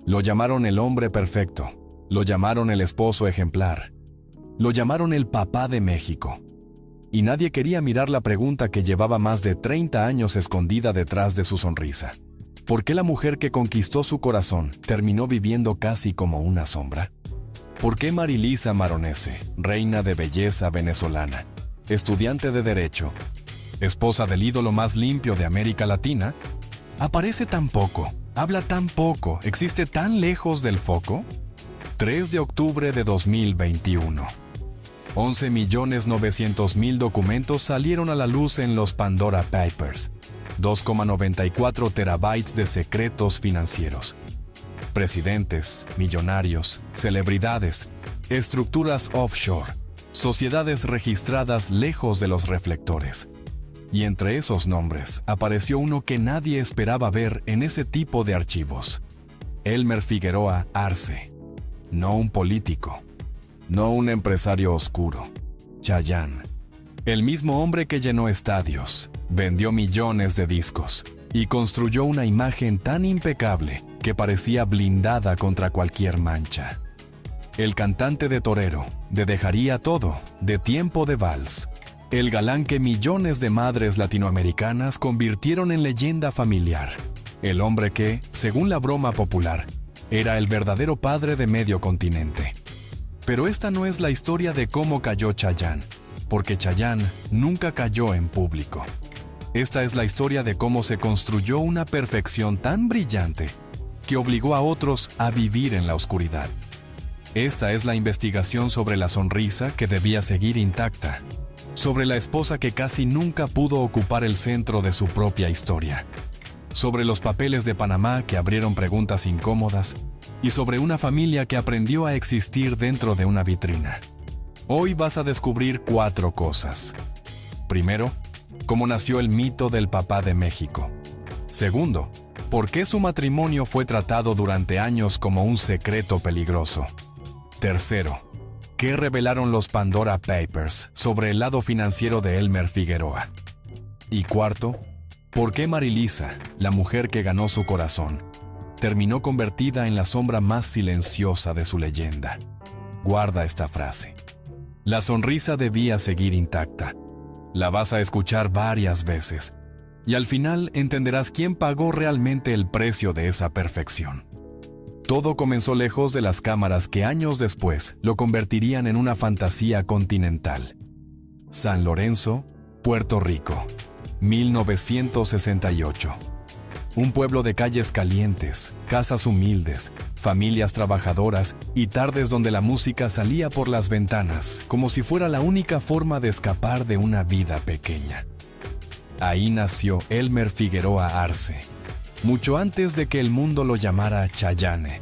Lo llamaron el hombre perfecto, lo llamaron el esposo ejemplar, lo llamaron el papá de México. Y nadie quería mirar la pregunta que llevaba más de 30 años escondida detrás de su sonrisa. ¿Por qué la mujer que conquistó su corazón terminó viviendo casi como una sombra? ¿Por qué Marilisa Maronese, reina de belleza venezolana, estudiante de Derecho, esposa del ídolo más limpio de América Latina, aparece tan poco, habla tan poco, existe tan lejos del foco? 3 de octubre de 2021. 11.900.000 documentos salieron a la luz en los Pandora Papers. 2,94 terabytes de secretos financieros. Presidentes, millonarios, celebridades, estructuras offshore, sociedades registradas lejos de los reflectores. Y entre esos nombres apareció uno que nadie esperaba ver en ese tipo de archivos. Elmer Figueroa Arce. No un político, no un empresario oscuro. Chayanne. El mismo hombre que llenó estadios, vendió millones de discos y construyó una imagen tan impecable que parecía blindada contra cualquier mancha. El cantante de torero, de Dejaría Todo, de Tiempo de Vals. El galán que millones de madres latinoamericanas convirtieron en leyenda familiar. El hombre que, según la broma popular, era el verdadero padre de medio continente. Pero esta no es la historia de cómo cayó Chayanne, porque Chayanne nunca cayó en público. Esta es la historia de cómo se construyó una perfección tan brillante que obligó a otros a vivir en la oscuridad. Esta es la investigación sobre la sonrisa que debía seguir intacta, sobre la esposa que casi nunca pudo ocupar el centro de su propia historia, sobre los papeles de Panamá que abrieron preguntas incómodas y sobre una familia que aprendió a existir dentro de una vitrina. Hoy vas a descubrir 4 cosas. Primero, cómo nació el mito del papá de México. Segundo, por qué su matrimonio fue tratado durante años como un secreto peligroso. Tercero, qué revelaron los Pandora Papers sobre el lado financiero de Elmer Figueroa. Y cuarto, por qué Marilisa, la mujer que ganó su corazón, terminó convertida en la sombra más silenciosa de su leyenda. Guarda esta frase. La sonrisa debía seguir intacta. La vas a escuchar varias veces y al final entenderás quién pagó realmente el precio de esa perfección. Todo comenzó lejos de las cámaras que años después lo convertirían en una fantasía continental. San Lorenzo, Puerto Rico, 1968. Un pueblo de calles calientes, casas humildes, familias trabajadoras y tardes donde la música salía por las ventanas, como si fuera la única forma de escapar de una vida pequeña. Ahí nació Elmer Figueroa Arce, mucho antes de que el mundo lo llamara Chayanne,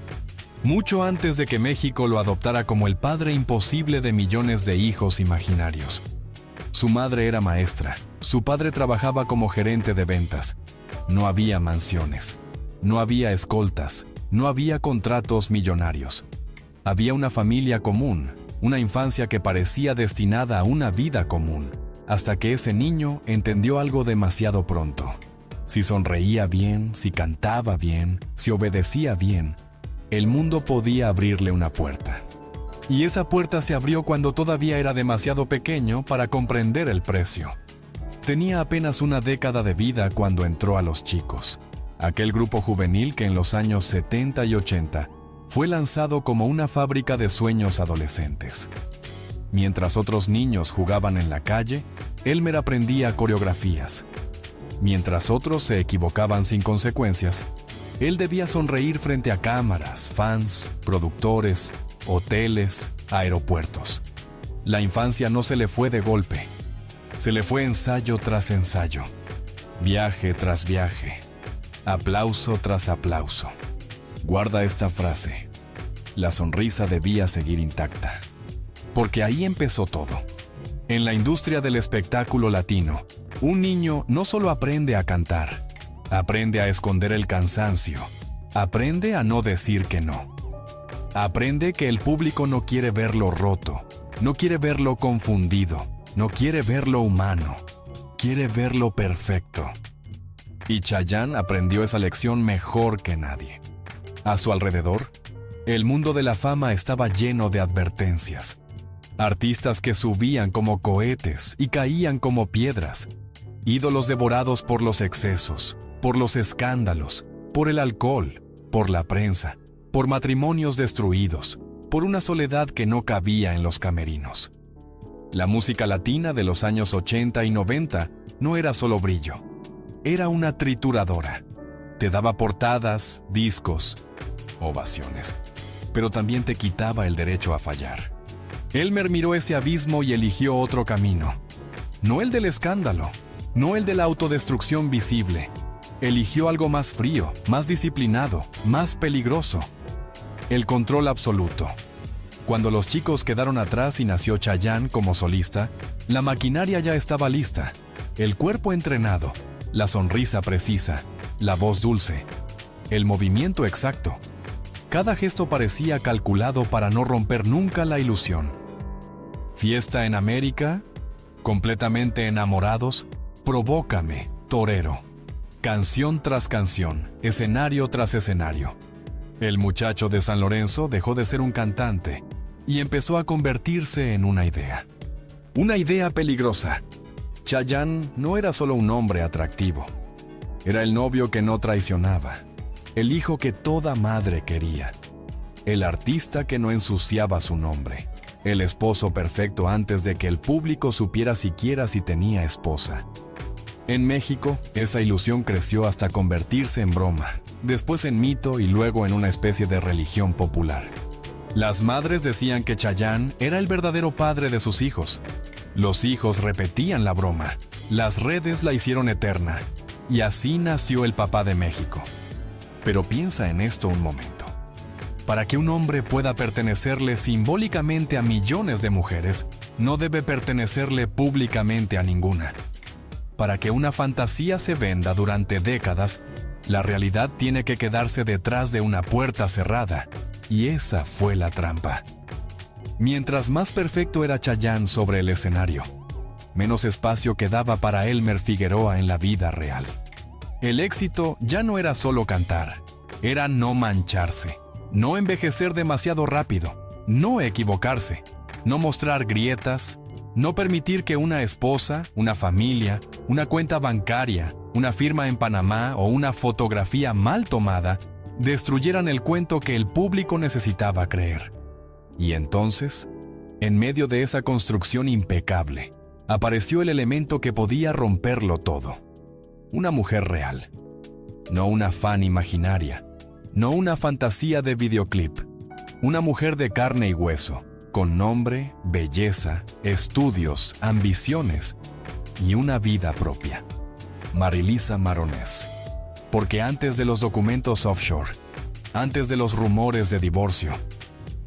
mucho antes de que México lo adoptara como el padre imposible de millones de hijos imaginarios. Su madre era maestra, su padre trabajaba como gerente de ventas. No había mansiones, no había escoltas, no había contratos millonarios. Había una familia común, una infancia que parecía destinada a una vida común, hasta que ese niño entendió algo demasiado pronto. Si sonreía bien, si cantaba bien, si obedecía bien, el mundo podía abrirle una puerta. Y esa puerta se abrió cuando todavía era demasiado pequeño para comprender el precio. Tenía apenas una década de vida cuando entró a Los Chicos, aquel grupo juvenil que en los años 70 y 80 fue lanzado como una fábrica de sueños adolescentes. Mientras otros niños jugaban en la calle, Elmer aprendía coreografías. Mientras otros se equivocaban sin consecuencias, él debía sonreír frente a cámaras, fans, productores, hoteles, aeropuertos. La infancia no se le fue de golpe. Se le fue ensayo tras ensayo, viaje tras viaje, aplauso tras aplauso. Guarda esta frase. La sonrisa debía seguir intacta. Porque ahí empezó todo. En la industria del espectáculo latino, un niño no solo aprende a cantar, aprende a esconder el cansancio, aprende a no decir que no. Aprende que el público no quiere verlo roto, no quiere verlo confundido, no quiere verlo humano, quiere verlo perfecto. Y Chayanne aprendió esa lección mejor que nadie. A su alrededor, el mundo de la fama estaba lleno de advertencias. Artistas que subían como cohetes y caían como piedras. Ídolos devorados por los excesos, por los escándalos, por el alcohol, por la prensa, por matrimonios destruidos, por una soledad que no cabía en los camerinos. La música latina de los años 80 y 90 no era solo brillo, era una trituradora. Te daba portadas, discos, ovaciones, pero también te quitaba el derecho a fallar. Elmer miró ese abismo y eligió otro camino. No el del escándalo, no el de la autodestrucción visible. Eligió algo más frío, más disciplinado, más peligroso. El control absoluto. Cuando los chicos quedaron atrás y nació Chayanne como solista, la maquinaria ya estaba lista. El cuerpo entrenado, la sonrisa precisa, la voz dulce, el movimiento exacto. Cada gesto parecía calculado para no romper nunca la ilusión. Fiesta en América, completamente enamorados, Provócame, torero. Canción tras canción, escenario tras escenario. El muchacho de San Lorenzo dejó de ser un cantante y empezó a convertirse en una idea. Una idea peligrosa. Chayanne no era solo un hombre atractivo. Era el novio que no traicionaba, el hijo que toda madre quería, el artista que no ensuciaba su nombre, el esposo perfecto antes de que el público supiera siquiera si tenía esposa. En México, esa ilusión creció hasta convertirse en broma, después en mito y luego en una especie de religión popular. Las madres decían que Chayanne era el verdadero padre de sus hijos. Los hijos repetían la broma, las redes la hicieron eterna, y así nació el papá de México. Pero piensa en esto un momento. Para que un hombre pueda pertenecerle simbólicamente a millones de mujeres, no debe pertenecerle públicamente a ninguna. Para que una fantasía se venda durante décadas, la realidad tiene que quedarse detrás de una puerta cerrada, y esa fue la trampa. Mientras más perfecto era Chayanne sobre el escenario, menos espacio quedaba para Elmer Figueroa en la vida real. El éxito ya no era solo cantar, era no mancharse, no envejecer demasiado rápido, no equivocarse, no mostrar grietas, no permitir que una esposa, una familia, una cuenta bancaria, una firma en Panamá o una fotografía mal tomada destruyeran el cuento que el público necesitaba creer. Y entonces, en medio de esa construcción impecable, apareció el elemento que podía romperlo todo. Una mujer real. No una fan imaginaria. No una fantasía de videoclip. Una mujer de carne y hueso, con nombre, belleza, estudios, ambiciones y una vida propia. Marilisa Maronés. Porque antes de los documentos offshore, antes de los rumores de divorcio,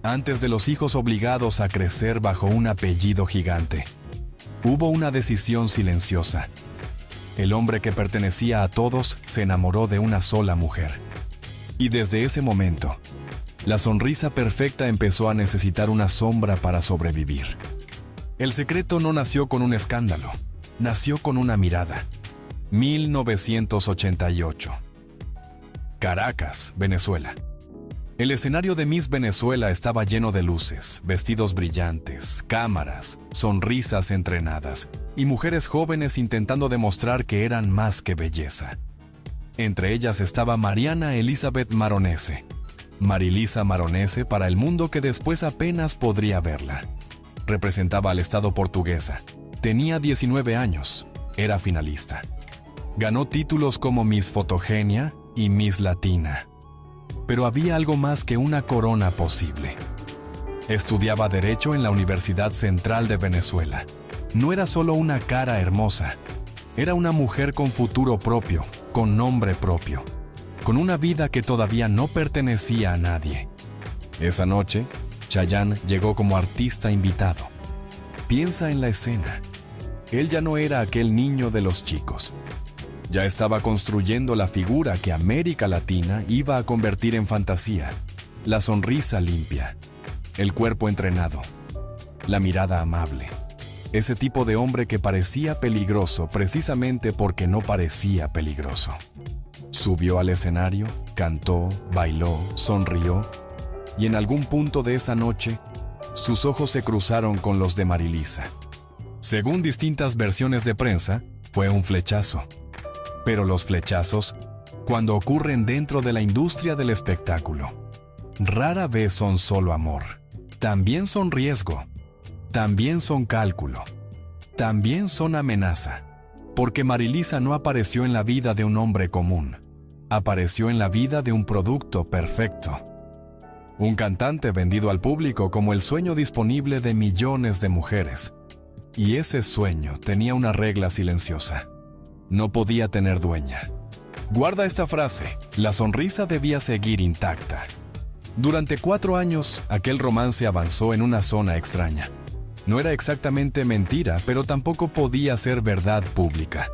antes de los hijos obligados a crecer bajo un apellido gigante, hubo una decisión silenciosa. El hombre que pertenecía a todos se enamoró de una sola mujer. Y desde ese momento, la sonrisa perfecta empezó a necesitar una sombra para sobrevivir. El secreto no nació con un escándalo, nació con una mirada. 1988. Caracas, Venezuela. El escenario de Miss Venezuela estaba lleno de luces, vestidos brillantes, cámaras, sonrisas entrenadas y mujeres jóvenes intentando demostrar que eran más que belleza. Entre ellas estaba Mariana Elizabeth Maronese, Marilisa Maronese para el mundo que después apenas podría verla. Representaba al estado portuguesa. Tenía 19 años. Era finalista. Ganó títulos como Miss Fotogenia y Miss Latina. Pero había algo más que una corona posible. Estudiaba Derecho en la Universidad Central de Venezuela. No era solo una cara hermosa. Era una mujer con futuro propio, con nombre propio, con una vida que todavía no pertenecía a nadie. Esa noche, Chayanne llegó como artista invitado. Piensa en la escena. Él ya no era aquel niño de los chicos. Ya estaba construyendo la figura que América Latina iba a convertir en fantasía. La sonrisa limpia, el cuerpo entrenado, la mirada amable. Ese tipo de hombre que parecía peligroso precisamente porque no parecía peligroso. Subió al escenario, cantó, bailó, sonrió, y en algún punto de esa noche, sus ojos se cruzaron con los de Marilisa. Según distintas versiones de prensa, fue un flechazo. Pero los flechazos, cuando ocurren dentro de la industria del espectáculo, rara vez son solo amor. También son riesgo. También son cálculo. También son amenaza. Porque Marilisa no apareció en la vida de un hombre común. Apareció en la vida de un producto perfecto. Un cantante vendido al público como el sueño disponible de millones de mujeres. Y ese sueño tenía una regla silenciosa. No podía tener dueña. Guarda esta frase: la sonrisa debía seguir intacta. Durante 4 años, aquel romance avanzó en una zona extraña. No era exactamente mentira, pero tampoco podía ser verdad pública.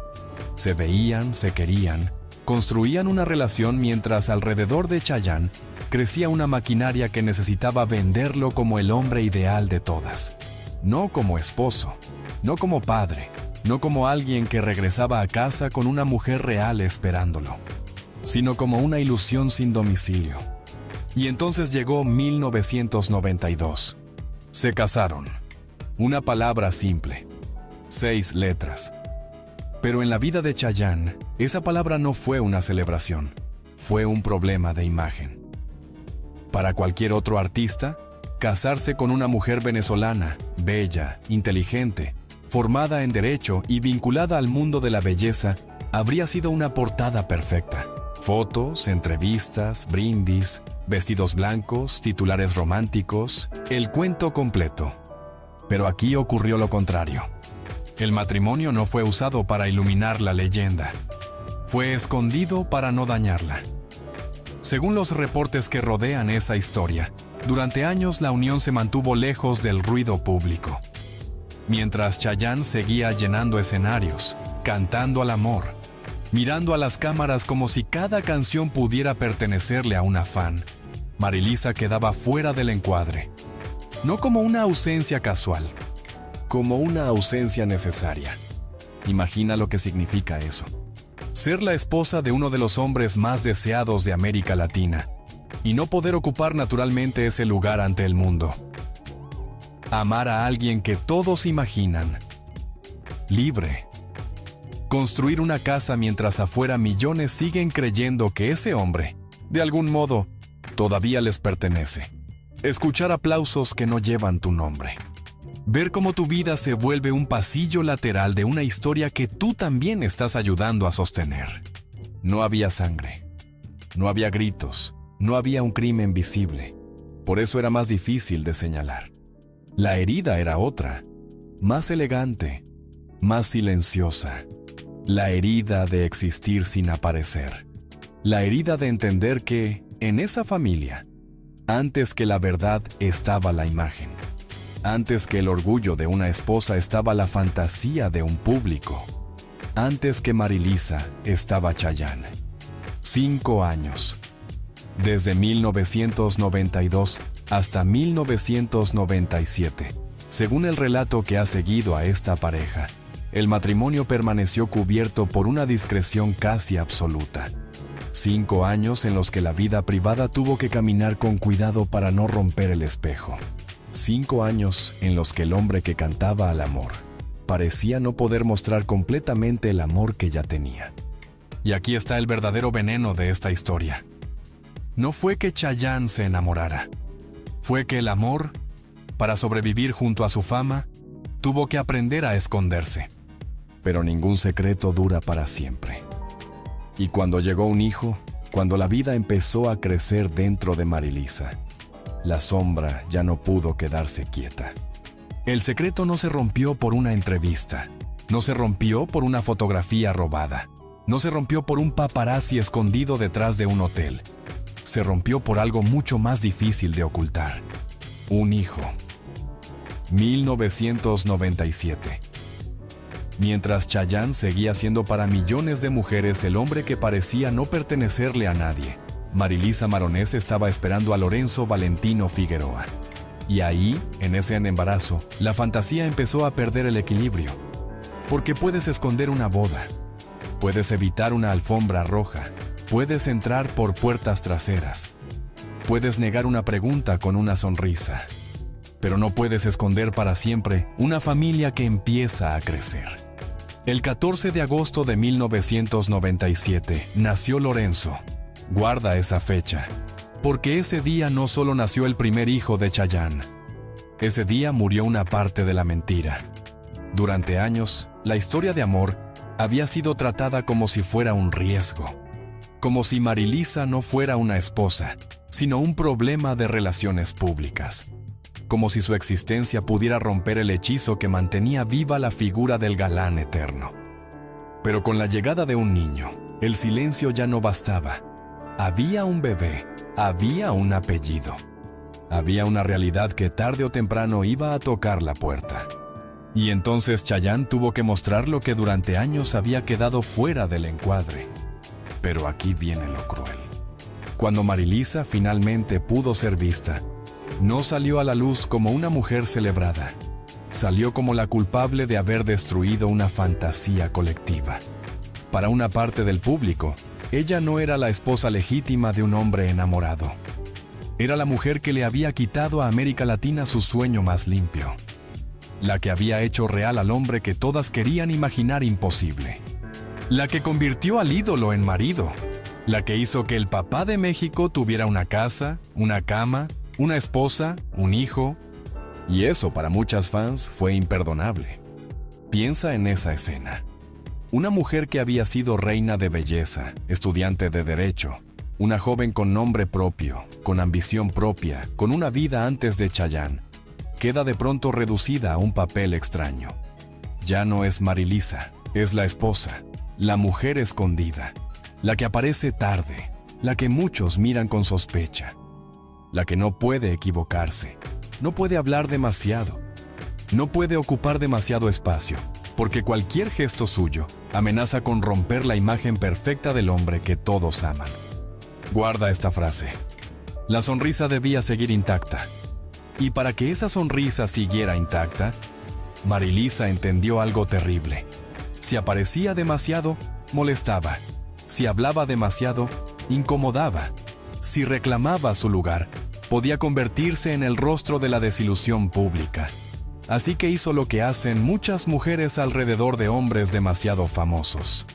Se veían, se querían, construían una relación mientras alrededor de Chayanne crecía una maquinaria que necesitaba venderlo como el hombre ideal de todas. No como esposo, no como padre, no como alguien que regresaba a casa con una mujer real esperándolo, sino como una ilusión sin domicilio. Y entonces llegó 1992. Se casaron. Una palabra simple. 6 letras. Pero en la vida de Chayanne, esa palabra no fue una celebración. Fue un problema de imagen. Para cualquier otro artista, casarse con una mujer venezolana, bella, inteligente, formada en derecho y vinculada al mundo de la belleza, habría sido una portada perfecta. Fotos, entrevistas, brindis, vestidos blancos, titulares románticos, el cuento completo. Pero aquí ocurrió lo contrario. El matrimonio no fue usado para iluminar la leyenda. Fue escondido para no dañarla. Según los reportes que rodean esa historia, durante años la unión se mantuvo lejos del ruido público. Mientras Chayanne seguía llenando escenarios, cantando al amor, mirando a las cámaras como si cada canción pudiera pertenecerle a una fan, Marilisa quedaba fuera del encuadre. No como una ausencia casual, como una ausencia necesaria. Imagina lo que significa eso. Ser la esposa de uno de los hombres más deseados de América Latina y no poder ocupar naturalmente ese lugar ante el mundo. Amar a alguien que todos imaginan libre. Construir una casa mientras afuera millones siguen creyendo que ese hombre, de algún modo, todavía les pertenece. Escuchar aplausos que no llevan tu nombre. Ver cómo tu vida se vuelve un pasillo lateral de una historia que tú también estás ayudando a sostener. No había sangre. No había gritos. No había un crimen visible. Por eso era más difícil de señalar. La herida era otra. Más elegante. Más silenciosa. La herida de existir sin aparecer. La herida de entender que, en esa familia, antes que la verdad estaba la imagen. Antes que el orgullo de una esposa estaba la fantasía de un público. Antes que Marilisa estaba Chayanne. 5 años. Desde 1992 hasta 1997. Según el relato que ha seguido a esta pareja, el matrimonio permaneció cubierto por una discreción casi absoluta. 5 años en los que la vida privada tuvo que caminar con cuidado para no romper el espejo. 5 años en los que el hombre que cantaba al amor parecía no poder mostrar completamente el amor que ya tenía. Y aquí está el verdadero veneno de esta historia. No fue que Chayanne se enamorara. Fue que el amor, para sobrevivir junto a su fama, tuvo que aprender a esconderse. Pero ningún secreto dura para siempre. Y cuando llegó un hijo, cuando la vida empezó a crecer dentro de Marilisa, la sombra ya no pudo quedarse quieta. El secreto no se rompió por una entrevista, no se rompió por una fotografía robada, no se rompió por un paparazzi escondido detrás de un hotel. Se rompió por algo mucho más difícil de ocultar. Un hijo. 1997. Mientras Chayanne seguía siendo para millones de mujeres el hombre que parecía no pertenecerle a nadie, Marilisa Maronés estaba esperando a Lorenzo Valentino Figueroa. Y ahí, en ese embarazo, la fantasía empezó a perder el equilibrio. Porque puedes esconder una boda, puedes evitar una alfombra roja, Puedes entrar por puertas traseras. Puedes negar una pregunta con una sonrisa. Pero no puedes esconder para siempre una familia que empieza a crecer. El 14 de agosto de 1997 nació Lorenzo. Guarda esa fecha, porque ese día no solo nació el primer hijo de Chayanne. Ese día murió una parte de la mentira. Durante años, la historia de amor había sido tratada como si fuera un riesgo, como si Marilisa no fuera una esposa, sino un problema de relaciones públicas, como si su existencia pudiera romper el hechizo que mantenía viva la figura del galán eterno. Pero con la llegada de un niño, el silencio ya no bastaba. Había un bebé, había un apellido, había una realidad que tarde o temprano iba a tocar la puerta. Y entonces Chayanne tuvo que mostrar lo que durante años había quedado fuera del encuadre. Pero aquí viene lo cruel. Cuando Marilisa finalmente pudo ser vista, no salió a la luz como una mujer celebrada. Salió como la culpable de haber destruido una fantasía colectiva. Para una parte del público, ella no era la esposa legítima de un hombre enamorado. Era la mujer que le había quitado a América Latina su sueño más limpio. La que había hecho real al hombre que todas querían imaginar imposible. La que convirtió al ídolo en marido. La que hizo que el papá de México tuviera una casa, una cama, una esposa, un hijo. Y eso para muchas fans fue imperdonable. Piensa en esa escena. Una mujer que había sido reina de belleza, estudiante de derecho, una joven con nombre propio, con ambición propia, con una vida antes de Chayanne, queda de pronto reducida a un papel extraño. Ya no es Marilisa, es la esposa, la mujer escondida, la que aparece tarde, la que muchos miran con sospecha, la que no puede equivocarse, no puede hablar demasiado, no puede ocupar demasiado espacio, porque cualquier gesto suyo amenaza con romper la imagen perfecta del hombre que todos aman. Guarda esta frase. La sonrisa debía seguir intacta. Y para que esa sonrisa siguiera intacta, Marilisa entendió algo terrible. Si aparecía demasiado, molestaba. Si hablaba demasiado, incomodaba. Si reclamaba su lugar, podía convertirse en el rostro de la desilusión pública. Así que hizo lo que hacen muchas mujeres alrededor de hombres demasiado famosos.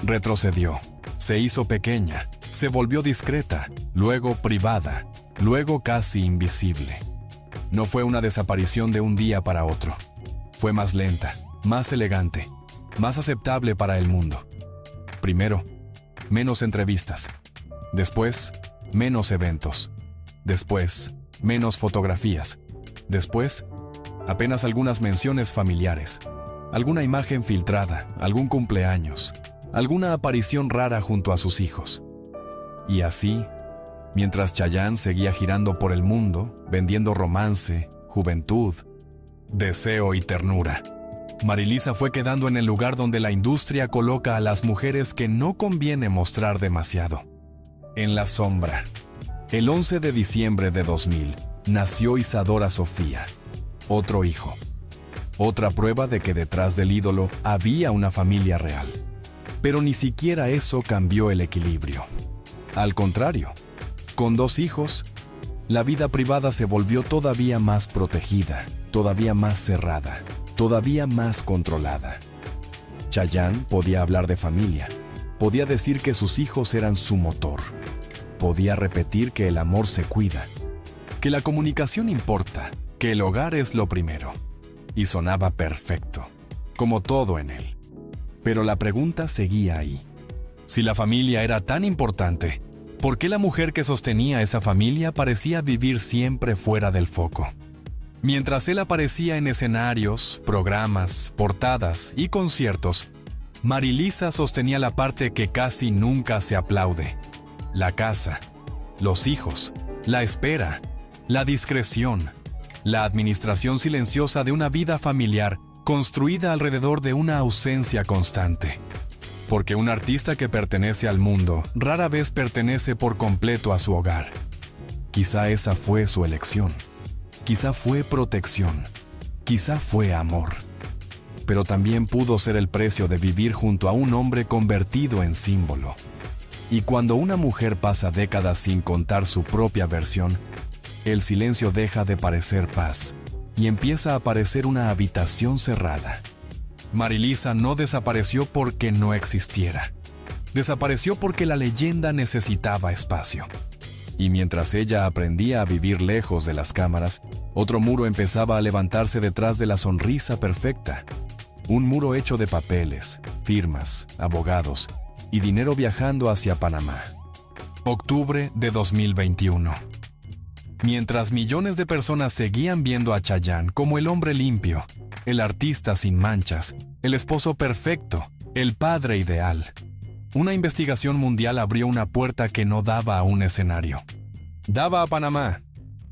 Retrocedió, se hizo pequeña, se volvió discreta, luego privada, luego casi invisible. No fue una desaparición de un día para otro. Fue más lenta, más elegante, más aceptable para el mundo. Primero, menos entrevistas. Después, menos eventos. Después, menos fotografías. Después, apenas algunas menciones familiares. Alguna imagen filtrada, algún cumpleaños, alguna aparición rara junto a sus hijos. Y así, mientras Chayanne seguía girando por el mundo, vendiendo romance, juventud, deseo y ternura, Marilisa fue quedando en el lugar donde la industria coloca a las mujeres que no conviene mostrar demasiado. En la sombra. El 11 de diciembre de 2000, nació Isadora Sofía, otro hijo. Otra prueba de que detrás del ídolo había una familia real. Pero ni siquiera eso cambió el equilibrio. Al contrario, con 2 hijos, la vida privada se volvió todavía más protegida, todavía más cerrada, todavía más controlada. Chayanne podía hablar de familia, podía decir que sus hijos eran su motor, podía repetir que el amor se cuida, que la comunicación importa, que el hogar es lo primero. Y sonaba perfecto, como todo en él. Pero la pregunta seguía ahí. Si la familia era tan importante, ¿por qué la mujer que sostenía esa familia parecía vivir siempre fuera del foco? Mientras él aparecía en escenarios, programas, portadas y conciertos, Marilisa sostenía la parte que casi nunca se aplaude: la casa, los hijos, la espera, la discreción, la administración silenciosa de una vida familiar construida alrededor de una ausencia constante. Porque un artista que pertenece al mundo rara vez pertenece por completo a su hogar. Quizá esa fue su elección. Quizá fue protección. Quizá fue amor. Pero también pudo ser el precio de vivir junto a un hombre convertido en símbolo. Y cuando una mujer pasa décadas sin contar su propia versión, el silencio deja de parecer paz y empieza a parecer una habitación cerrada. Marilisa no desapareció porque no existiera. Desapareció porque la leyenda necesitaba espacio. Y mientras ella aprendía a vivir lejos de las cámaras, otro muro empezaba a levantarse detrás de la sonrisa perfecta. Un muro hecho de papeles, firmas, abogados y dinero viajando hacia Panamá. Octubre de 2021. Mientras millones de personas seguían viendo a Chayanne como el hombre limpio, el artista sin manchas, el esposo perfecto, el padre ideal, una investigación mundial abrió una puerta que no daba a un escenario. Daba a Panamá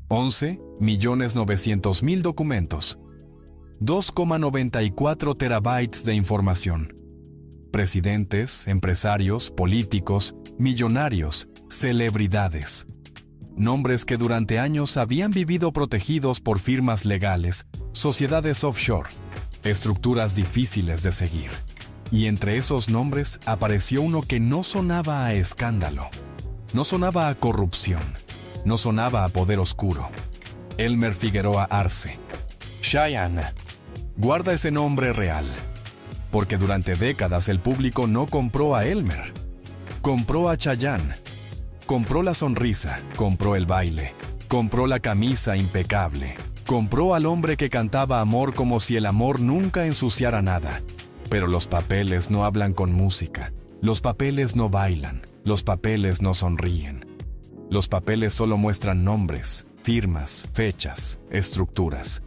11.900.000 documentos, 2,94 terabytes de información. Presidentes, empresarios, políticos, millonarios, celebridades. Nombres que durante años habían vivido protegidos por firmas legales, sociedades offshore, estructuras difíciles de seguir. Y entre esos nombres apareció uno que no sonaba a escándalo, no sonaba a corrupción, no sonaba a poder oscuro. Elmer Figueroa Arce. Chayanne. Guarda ese nombre real, porque durante décadas el público no compró a Elmer, compró a Chayanne. Compró la sonrisa, compró el baile, compró la camisa impecable, compró al hombre que cantaba amor como si el amor nunca ensuciara nada. Pero los papeles no hablan con música, los papeles no bailan, los papeles no sonríen. Los papeles solo muestran nombres, firmas, fechas, estructuras.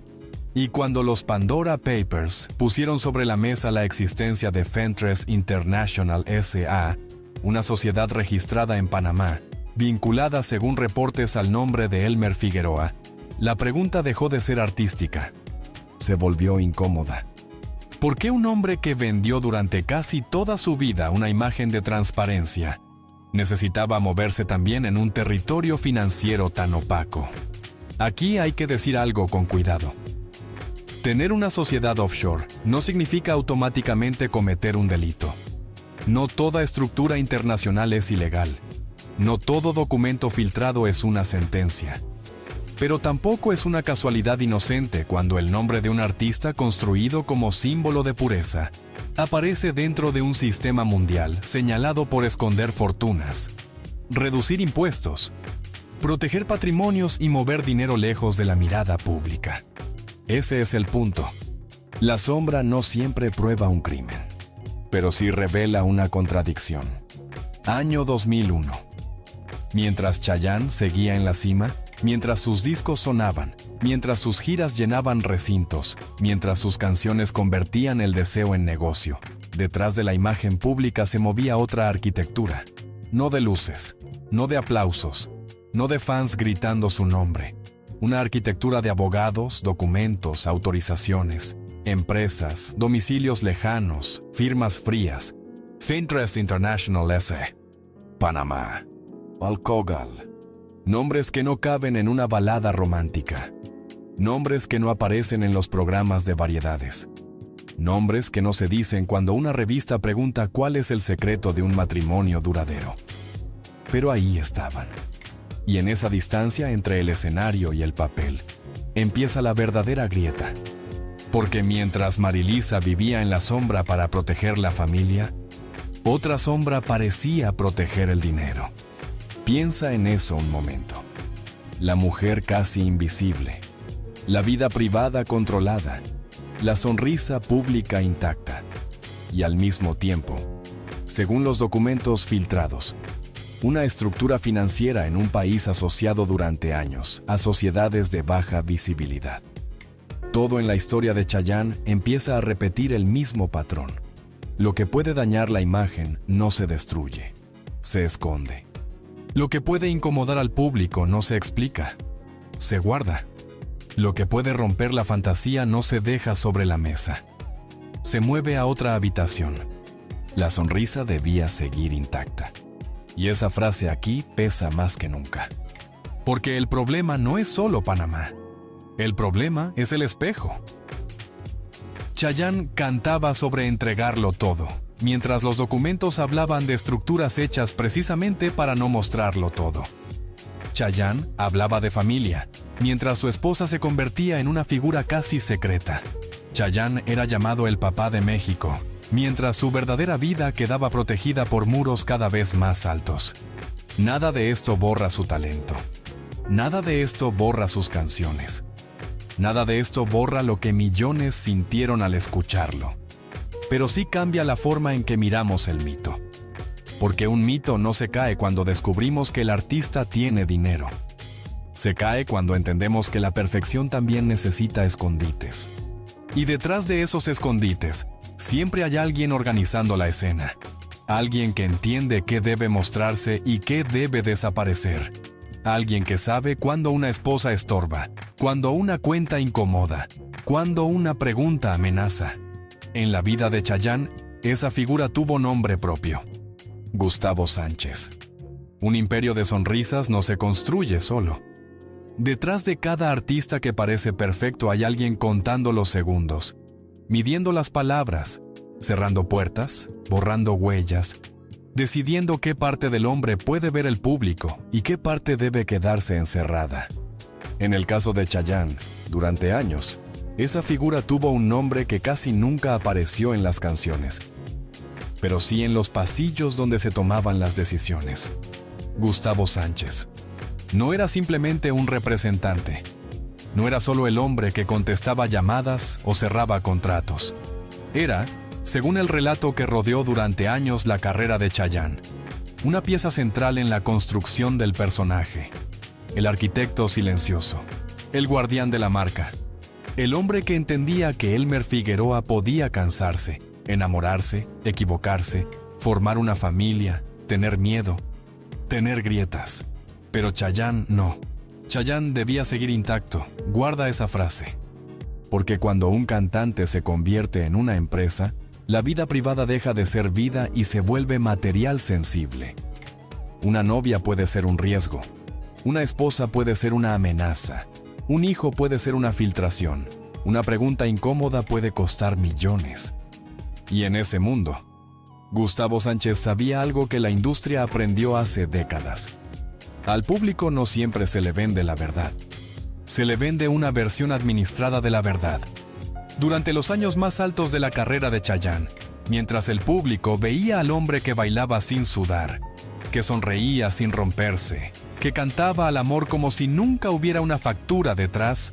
Y cuando los Pandora Papers pusieron sobre la mesa la existencia de Fentress International S.A., una sociedad registrada en Panamá, vinculada según reportes al nombre de Elmer Figueroa, la pregunta dejó de ser artística. Se volvió incómoda. ¿Por qué un hombre que vendió durante casi toda su vida una imagen de transparencia necesitaba moverse también en un territorio financiero tan opaco? Aquí hay que decir algo con cuidado. Tener una sociedad offshore no significa automáticamente cometer un delito. No toda estructura internacional es ilegal. No todo documento filtrado es una sentencia. Pero tampoco es una casualidad inocente cuando el nombre de un artista construido como símbolo de pureza aparece dentro de un sistema mundial señalado por esconder fortunas, reducir impuestos, proteger patrimonios y mover dinero lejos de la mirada pública. Ese es el punto. La sombra no siempre prueba un crimen, pero sí revela una contradicción. Año 2001. Mientras Chayanne seguía en la cima, mientras sus discos sonaban, mientras sus giras llenaban recintos, mientras sus canciones convertían el deseo en negocio, detrás de la imagen pública se movía otra arquitectura. No de luces, no de aplausos, no de fans gritando su nombre. Una arquitectura de abogados, documentos, autorizaciones, empresas, domicilios lejanos, firmas frías. Fentress International S.A. Panamá. Alcogal. Nombres que no caben en una balada romántica. Nombres que no aparecen en los programas de variedades. Nombres que no se dicen cuando una revista pregunta cuál es el secreto de un matrimonio duradero. Pero ahí estaban. Y en esa distancia entre el escenario y el papel, empieza la verdadera grieta. Porque mientras Marilisa vivía en la sombra para proteger la familia, otra sombra parecía proteger el dinero. Piensa en eso un momento. La mujer casi invisible, la vida privada controlada, la sonrisa pública intacta. Y al mismo tiempo, según los documentos filtrados, una estructura financiera en un país asociado durante años a sociedades de baja visibilidad. Todo en la historia de Chayanne empieza a repetir el mismo patrón. Lo que puede dañar la imagen no se destruye, se esconde. Lo que puede incomodar al público no se explica, se guarda. Lo que puede romper la fantasía no se deja sobre la mesa. Se mueve a otra habitación. La sonrisa debía seguir intacta. Y esa frase aquí pesa más que nunca. Porque el problema no es solo Panamá. El problema es el espejo. Chayanne cantaba sobre entregarlo todo. mientras los documentos hablaban de estructuras hechas precisamente para no mostrarlo todo. Chayanne hablaba de familia, mientras su esposa se convertía en una figura casi secreta. Chayanne era llamado el papá de México, mientras su verdadera vida quedaba protegida por muros cada vez más altos. Nada de esto borra su talento. Nada de esto borra sus canciones. Nada de esto borra lo que millones sintieron al escucharlo. Pero sí cambia la forma en que miramos el mito. Porque un mito no se cae cuando descubrimos que el artista tiene dinero. Se cae cuando entendemos que la perfección también necesita escondites. Y detrás de esos escondites, siempre hay alguien organizando la escena. Alguien que entiende qué debe mostrarse y qué debe desaparecer. Alguien que sabe cuándo una esposa estorba, cuándo una cuenta incomoda, cuándo una pregunta amenaza. En la vida de Chayanne, esa figura tuvo nombre propio. Gustavo Sánchez. Un imperio de sonrisas no se construye solo. Detrás de cada artista que parece perfecto hay alguien contando los segundos, midiendo las palabras, cerrando puertas, borrando huellas, decidiendo qué parte del hombre puede ver el público y qué parte debe quedarse encerrada. En el caso de Chayanne, durante años, esa figura tuvo un nombre que casi nunca apareció en las canciones, pero sí en los pasillos donde se tomaban las decisiones. Gustavo Sánchez. No era simplemente un representante. No era solo el hombre que contestaba llamadas o cerraba contratos. Era, según el relato que rodeó durante años la carrera de Chayanne, una pieza central en la construcción del personaje. El arquitecto silencioso, el guardián de la marca, el hombre que entendía que Elmer Figueroa podía cansarse, enamorarse, equivocarse, formar una familia, tener miedo, tener grietas. Pero Chayanne no. Chayanne debía seguir intacto. Guarda esa frase. Porque cuando un cantante se convierte en una empresa, la vida privada deja de ser vida y se vuelve material sensible. Una novia puede ser un riesgo. Una esposa puede ser una amenaza. Un hijo puede ser una filtración. Una pregunta incómoda puede costar millones. Y en ese mundo, Gustavo Sánchez sabía algo que la industria aprendió hace décadas. Al público no siempre se le vende la verdad. Se le vende una versión administrada de la verdad. Durante los años más altos de la carrera de Chayanne, mientras el público veía al hombre que bailaba sin sudar, que sonreía sin romperse, que cantaba al amor como si nunca hubiera una factura detrás,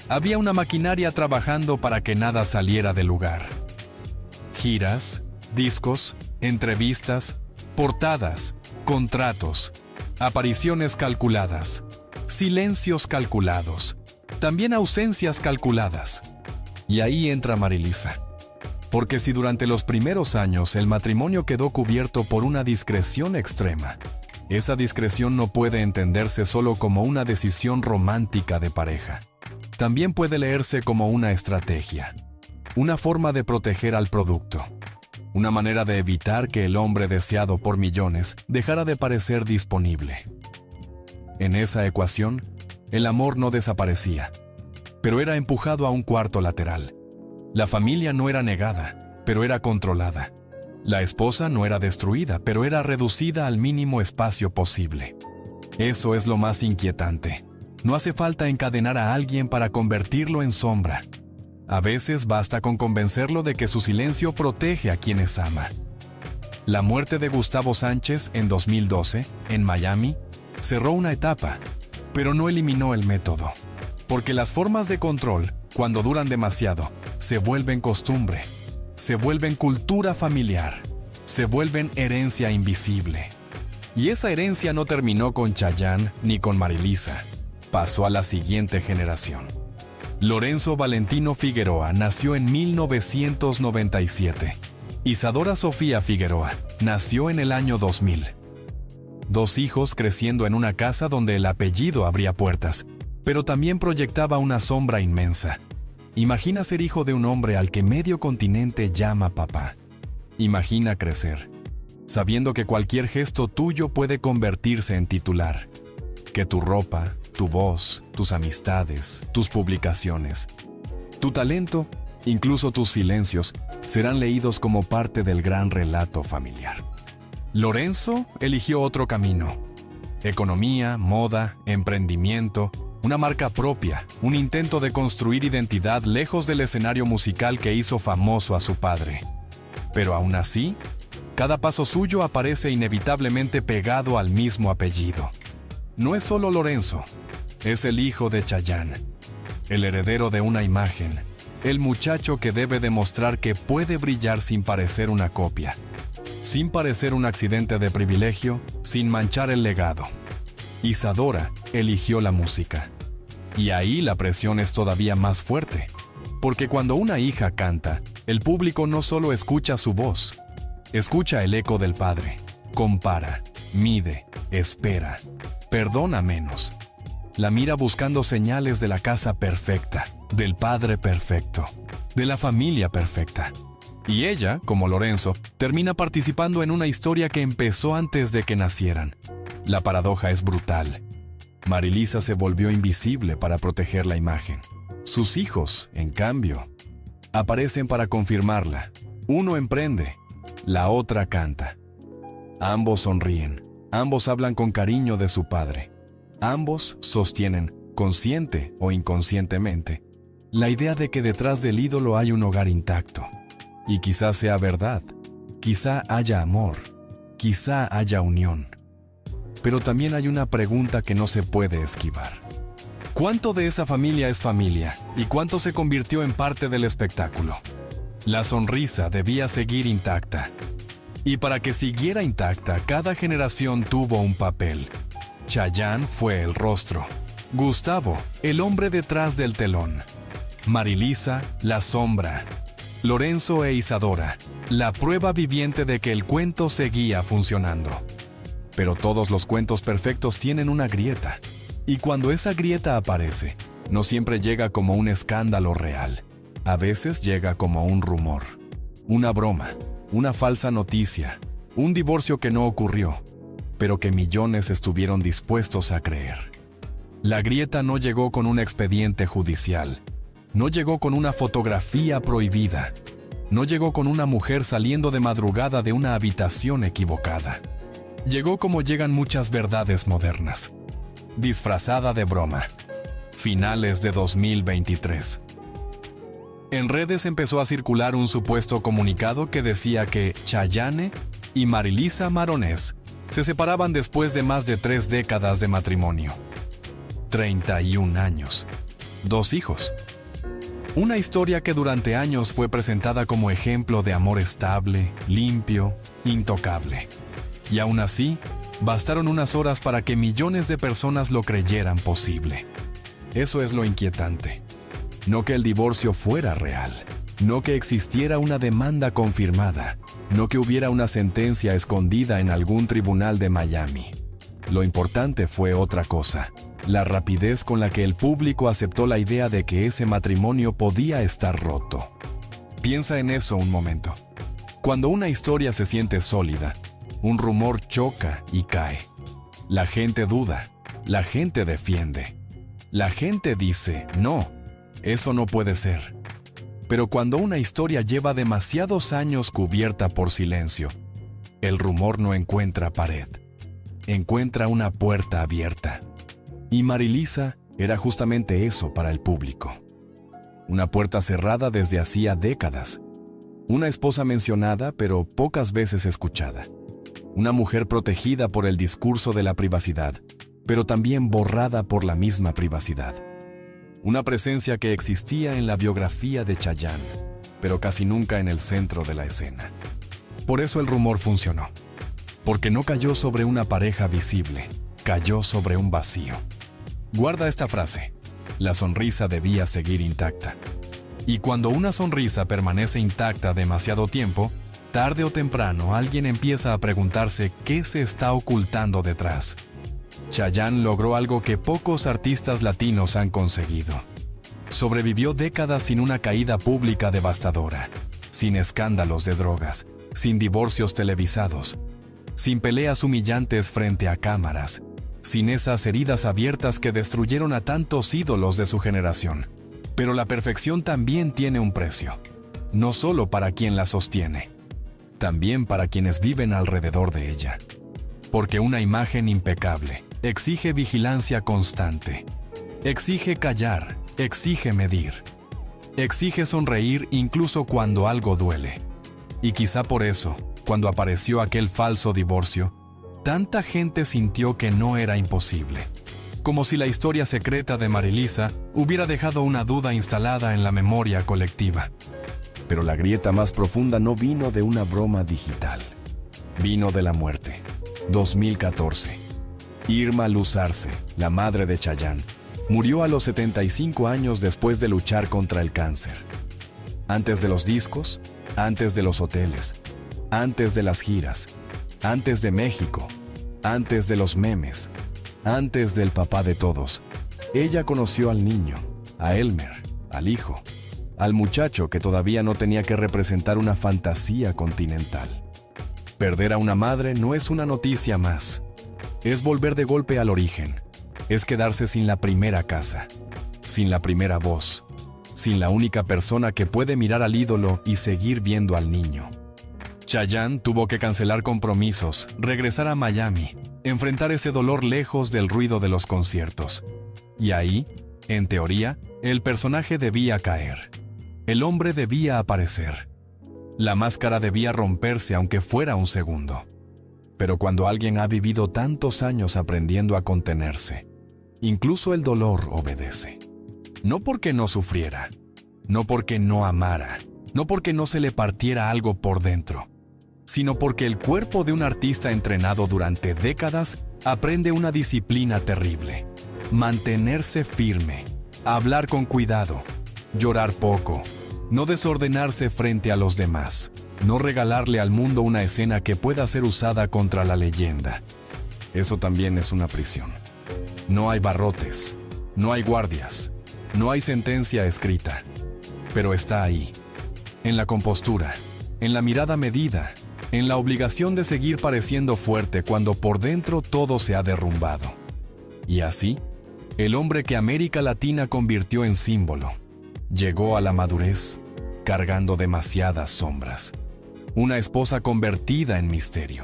había una maquinaria trabajando para que nada saliera del lugar. Giras, discos, entrevistas, portadas, contratos, apariciones calculadas, silencios calculados, también ausencias calculadas. Y ahí entra Marilisa. Porque si durante los primeros años el matrimonio quedó cubierto por una discreción extrema, esa discreción no puede entenderse solo como una decisión romántica de pareja. También puede leerse como una estrategia, una forma de proteger al producto, una manera de evitar que el hombre deseado por millones dejara de parecer disponible. En esa ecuación, el amor no desaparecía, pero era empujado a un cuarto lateral. La familia no era negada, pero era controlada. La esposa no era destruida, pero era reducida al mínimo espacio posible. Eso es lo más inquietante. No hace falta encadenar a alguien para convertirlo en sombra. A veces basta con convencerlo de que su silencio protege a quienes ama. La muerte de Gustavo Sánchez en 2012, en Miami, cerró una etapa, pero no eliminó el método. Porque las formas de control, cuando duran demasiado, se vuelven costumbre, se vuelven cultura familiar, se vuelven herencia invisible. Y esa herencia no terminó con Chayanne ni con Marilisa, pasó a la siguiente generación. Lorenzo Valentino Figueroa nació en 1997. Isadora Sofía Figueroa nació en el año 2000. 2 hijos creciendo en una casa donde el apellido abría puertas, pero también proyectaba una sombra inmensa. Imagina ser hijo de un hombre al que medio continente llama papá. Imagina crecer, sabiendo que cualquier gesto tuyo puede convertirse en titular. Que tu ropa, tu voz, tus amistades, tus publicaciones, tu talento Incluso tus silencios serán leídos como parte del gran relato familiar. Lorenzo eligió otro camino. Economía, moda, emprendimiento, una marca propia, un intento de construir identidad lejos del escenario musical que hizo famoso a su padre. Pero aún así, cada paso suyo aparece inevitablemente pegado al mismo apellido. No es solo Lorenzo, es el hijo de Chayanne, el heredero de una imagen, el muchacho que debe demostrar que puede brillar sin parecer una copia, sin parecer un accidente de privilegio, sin manchar el legado. Isadora eligió la música. Y ahí la presión es todavía más fuerte, porque cuando una hija canta, el público no solo escucha su voz, escucha el eco del padre, compara, mide, espera, perdona menos. La mira buscando señales de la casa perfecta, del padre perfecto, de la familia perfecta. Y ella, como Lorenzo, termina participando en una historia que empezó antes de que nacieran. La paradoja es brutal. Marilisa se volvió invisible para proteger la imagen. Sus hijos, en cambio, aparecen para confirmarla. Uno emprende, la otra canta. Ambos sonríen, ambos hablan con cariño de su padre. Ambos sostienen, consciente o inconscientemente, la idea de que detrás del ídolo hay un hogar intacto. Y quizá sea verdad, quizá haya amor, quizá haya unión. Pero también hay una pregunta que no se puede esquivar. ¿Cuánto de esa familia es familia y cuánto se convirtió en parte del espectáculo? La sonrisa debía seguir intacta. Y para que siguiera intacta, cada generación tuvo un papel. Chayanne fue el rostro. Gustavo, el hombre detrás del telón. Marilisa, la sombra. Lorenzo e Isadora, la prueba viviente de que el cuento seguía funcionando. Pero todos los cuentos perfectos tienen una grieta. Y cuando esa grieta aparece, no siempre llega como un escándalo real. A veces llega como un rumor, una broma, una falsa noticia, un divorcio que no ocurrió, pero que millones estuvieron dispuestos a creer. La grieta no llegó con un expediente judicial, no llegó con una fotografía prohibida, no llegó con una mujer saliendo de madrugada de una habitación equivocada. Llegó como llegan muchas verdades modernas, disfrazada de broma. Finales de 2023. En redes empezó a circular un supuesto comunicado que decía que Chayanne y Marilisa Maronés se separaban después de más de 3 décadas de matrimonio. 31 años. 2 hijos. Una historia que durante años fue presentada como ejemplo de amor estable, limpio, intocable. Y aún así, bastaron unas horas para que millones de personas lo creyeran posible. Eso es lo inquietante. No que el divorcio fuera real, no que existiera una demanda confirmada, no que hubiera una sentencia escondida en algún tribunal de Miami. Lo importante fue otra cosa, la rapidez con la que el público aceptó la idea de que ese matrimonio podía estar roto. Piensa en eso un momento. Cuando una historia se siente sólida, un rumor choca y cae. La gente duda, la gente defiende. La gente dice, no, eso no puede ser. Pero cuando una historia lleva demasiados años cubierta por silencio, el rumor no encuentra pared, encuentra una puerta abierta. Y Marilisa era justamente eso para el público. Una puerta cerrada desde hacía décadas. Una esposa mencionada, pero pocas veces escuchada. Una mujer protegida por el discurso de la privacidad, pero también borrada por la misma privacidad. Una presencia que existía en la biografía de Chayanne, pero casi nunca en el centro de la escena. Por eso el rumor funcionó. Porque no cayó sobre una pareja visible, cayó sobre un vacío. Guarda esta frase: la sonrisa debía seguir intacta. Y cuando una sonrisa permanece intacta demasiado tiempo, tarde o temprano alguien empieza a preguntarse qué se está ocultando detrás. Chayanne logró algo que pocos artistas latinos han conseguido. Sobrevivió décadas sin una caída pública devastadora, sin escándalos de drogas, sin divorcios televisados, sin peleas humillantes frente a cámaras, sin esas heridas abiertas que destruyeron a tantos ídolos de su generación. Pero la perfección también tiene un precio, no solo para quien la sostiene, también para quienes viven alrededor de ella. Porque una imagen impecable exige vigilancia constante, exige callar, exige medir, exige sonreír incluso cuando algo duele. Y quizá por eso, cuando apareció aquel falso divorcio, tanta gente sintió que no era imposible. Como si la historia secreta de Marilisa hubiera dejado una duda instalada en la memoria colectiva. Pero la grieta más profunda no vino de una broma digital. Vino de la muerte. 2014. Irma Luz Arce, la madre de Chayanne, murió a los 75 años después de luchar contra el cáncer. Antes de los discos, antes de los hoteles, antes de las giras, antes de México, antes de los memes, antes del papá de todos, ella conoció al niño, a Elmer, al hijo, al muchacho que todavía no tenía que representar una fantasía continental. Perder a una madre no es una noticia más. Es volver de golpe al origen. Es quedarse sin la primera casa, sin la primera voz, sin la única persona que puede mirar al ídolo y seguir viendo al niño. Chayanne tuvo que cancelar compromisos, regresar a Miami, enfrentar ese dolor lejos del ruido de los conciertos. Y ahí, en teoría, el personaje debía caer. El hombre debía aparecer. La máscara debía romperse aunque fuera un segundo. Pero cuando alguien ha vivido tantos años aprendiendo a contenerse, incluso el dolor obedece. No porque no sufriera, no porque no amara, no porque no se le partiera algo por dentro, sino porque el cuerpo de un artista entrenado durante décadas aprende una disciplina terrible. Mantenerse firme, hablar con cuidado, llorar poco, no desordenarse frente a los demás, no regalarle al mundo una escena que pueda ser usada contra la leyenda. Eso también es una prisión. No hay barrotes, no hay guardias, no hay sentencia escrita, pero está ahí, en la compostura, en la mirada medida, en la obligación de seguir pareciendo fuerte cuando por dentro todo se ha derrumbado. Y así, el hombre que América Latina convirtió en símbolo, llegó a la madurez cargando demasiadas sombras. Una esposa convertida en misterio.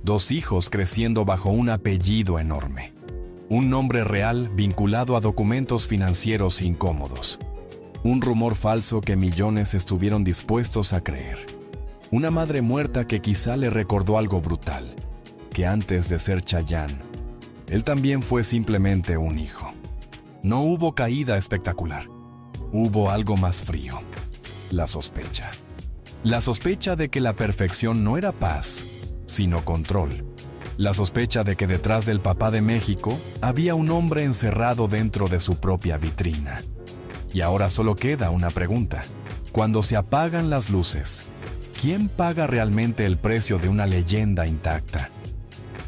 2 hijos creciendo bajo un apellido enorme. Un nombre real vinculado a documentos financieros incómodos. Un rumor falso que millones estuvieron dispuestos a creer. Una madre muerta que quizá le recordó algo brutal, que antes de ser Chayanne, él también fue simplemente un hijo. No hubo caída espectacular. Hubo algo más frío. La sospecha. La sospecha de que la perfección no era paz, sino control. La sospecha de que detrás del papá de México había un hombre encerrado dentro de su propia vitrina. Y ahora solo queda una pregunta. Cuando se apagan las luces, ¿quién paga realmente el precio de una leyenda intacta?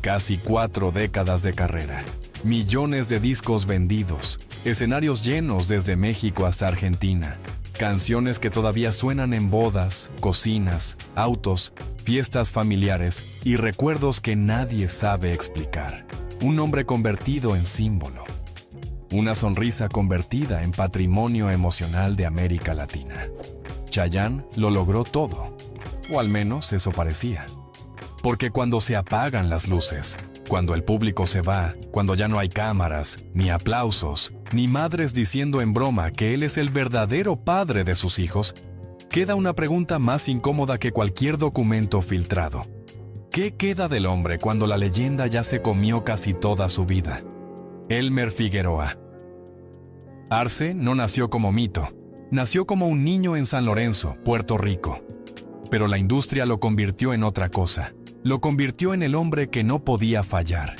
Casi 4 décadas de carrera, millones de discos vendidos, escenarios llenos desde México hasta Argentina, canciones que todavía suenan en bodas, cocinas, autos, fiestas familiares y recuerdos que nadie sabe explicar. Un hombre convertido en símbolo. Una sonrisa convertida en patrimonio emocional de América Latina. Chayanne lo logró todo, o al menos eso parecía. Porque cuando se apagan las luces, cuando el público se va, cuando ya no hay cámaras, ni aplausos, ni madres diciendo en broma que él es el verdadero padre de sus hijos, queda una pregunta más incómoda que cualquier documento filtrado. ¿Qué queda del hombre cuando la leyenda ya se comió casi toda su vida? Elmer Figueroa. Arce no nació como mito, nació como un niño en San Lorenzo, Puerto Rico. Pero la industria lo convirtió en otra cosa. Lo convirtió en el hombre que no podía fallar,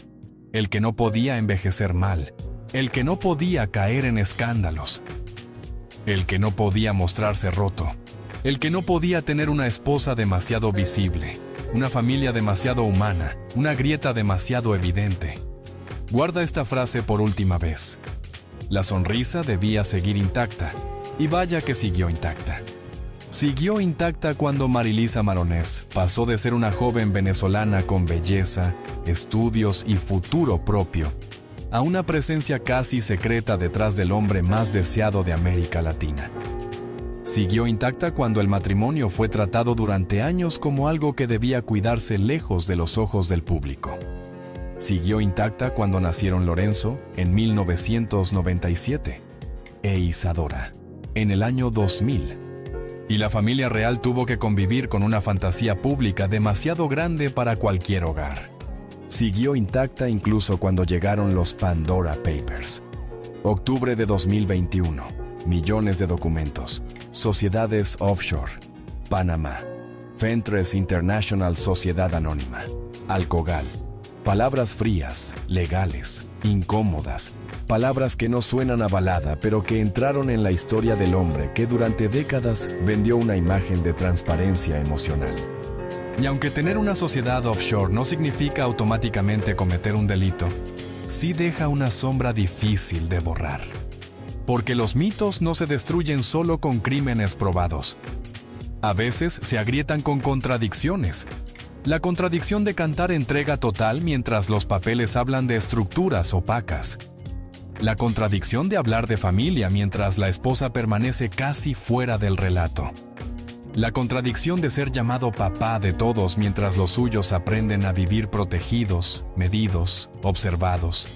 el que no podía envejecer mal, el que no podía caer en escándalos, el que no podía mostrarse roto, el que no podía tener una esposa demasiado visible, una familia demasiado humana, una grieta demasiado evidente. Guarda esta frase por última vez. La sonrisa debía seguir intacta, y vaya que siguió intacta. Siguió intacta cuando Marilisa Maronés pasó de ser una joven venezolana con belleza, estudios y futuro propio, a una presencia casi secreta detrás del hombre más deseado de América Latina. Siguió intacta cuando el matrimonio fue tratado durante años como algo que debía cuidarse lejos de los ojos del público. Siguió intacta cuando nacieron Lorenzo en 1997 e Isadora en el año 2000. Y la familia real tuvo que convivir con una fantasía pública demasiado grande para cualquier hogar. Siguió intacta incluso cuando llegaron los Pandora Papers. Octubre de 2021. Millones de documentos. Sociedades offshore. Panamá. Fentres International Sociedad Anónima. Alcogal. Palabras frías, legales, incómodas. Palabras que no suenan a balada, pero que entraron en la historia del hombre que durante décadas vendió una imagen de transparencia emocional. Y aunque tener una sociedad offshore no significa automáticamente cometer un delito, sí deja una sombra difícil de borrar. Porque los mitos no se destruyen solo con crímenes probados. A veces se agrietan con contradicciones. La contradicción de cantar entrega total mientras los papeles hablan de estructuras opacas. La contradicción de hablar de familia mientras la esposa permanece casi fuera del relato. La contradicción de ser llamado papá de todos mientras los suyos aprenden a vivir protegidos, medidos, observados,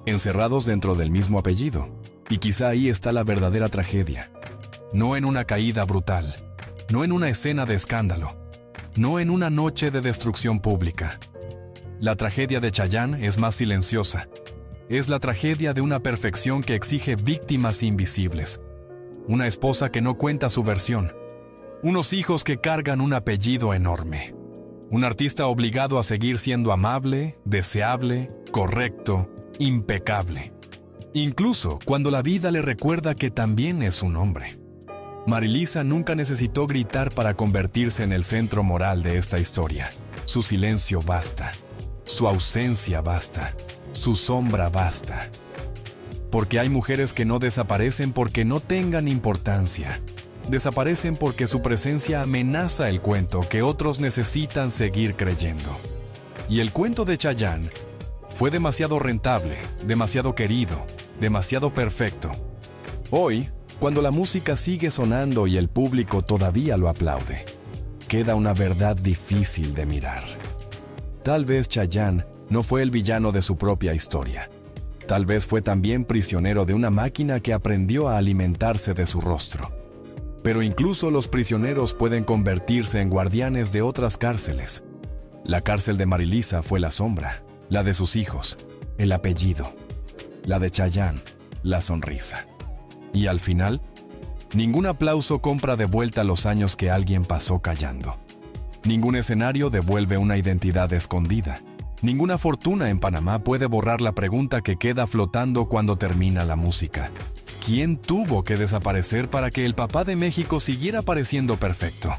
encerrados dentro del mismo apellido. Y quizá ahí está la verdadera tragedia. No en una caída brutal, no en una escena de escándalo, no en una noche de destrucción pública. La tragedia de Chayanne es más silenciosa. Es la tragedia de una perfección que exige víctimas invisibles. Una esposa que no cuenta su versión. Unos hijos que cargan un apellido enorme. Un artista obligado a seguir siendo amable, deseable, correcto, impecable. Incluso cuando la vida le recuerda que también es un hombre. Marilisa nunca necesitó gritar para convertirse en el centro moral de esta historia. Su silencio basta. Su ausencia basta. Su sombra basta. Porque hay mujeres que no desaparecen porque no tengan importancia. Desaparecen porque su presencia amenaza el cuento que otros necesitan seguir creyendo. Y el cuento de Chayanne fue demasiado rentable, demasiado querido, demasiado perfecto. Hoy, cuando la música sigue sonando y el público todavía lo aplaude, queda una verdad difícil de mirar. Tal vez Chayanne no fue el villano de su propia historia. Tal vez fue también prisionero de una máquina que aprendió a alimentarse de su rostro. Pero incluso los prisioneros pueden convertirse en guardianes de otras cárceles. La cárcel de Marilisa fue la sombra, la de sus hijos, el apellido. La de Chayanne, la sonrisa. Y al final, ningún aplauso compra de vuelta los años que alguien pasó callando. Ningún escenario devuelve una identidad escondida. Ninguna fortuna en Panamá puede borrar la pregunta que queda flotando cuando termina la música. ¿Quién tuvo que desaparecer para que el papá de México siguiera pareciendo perfecto?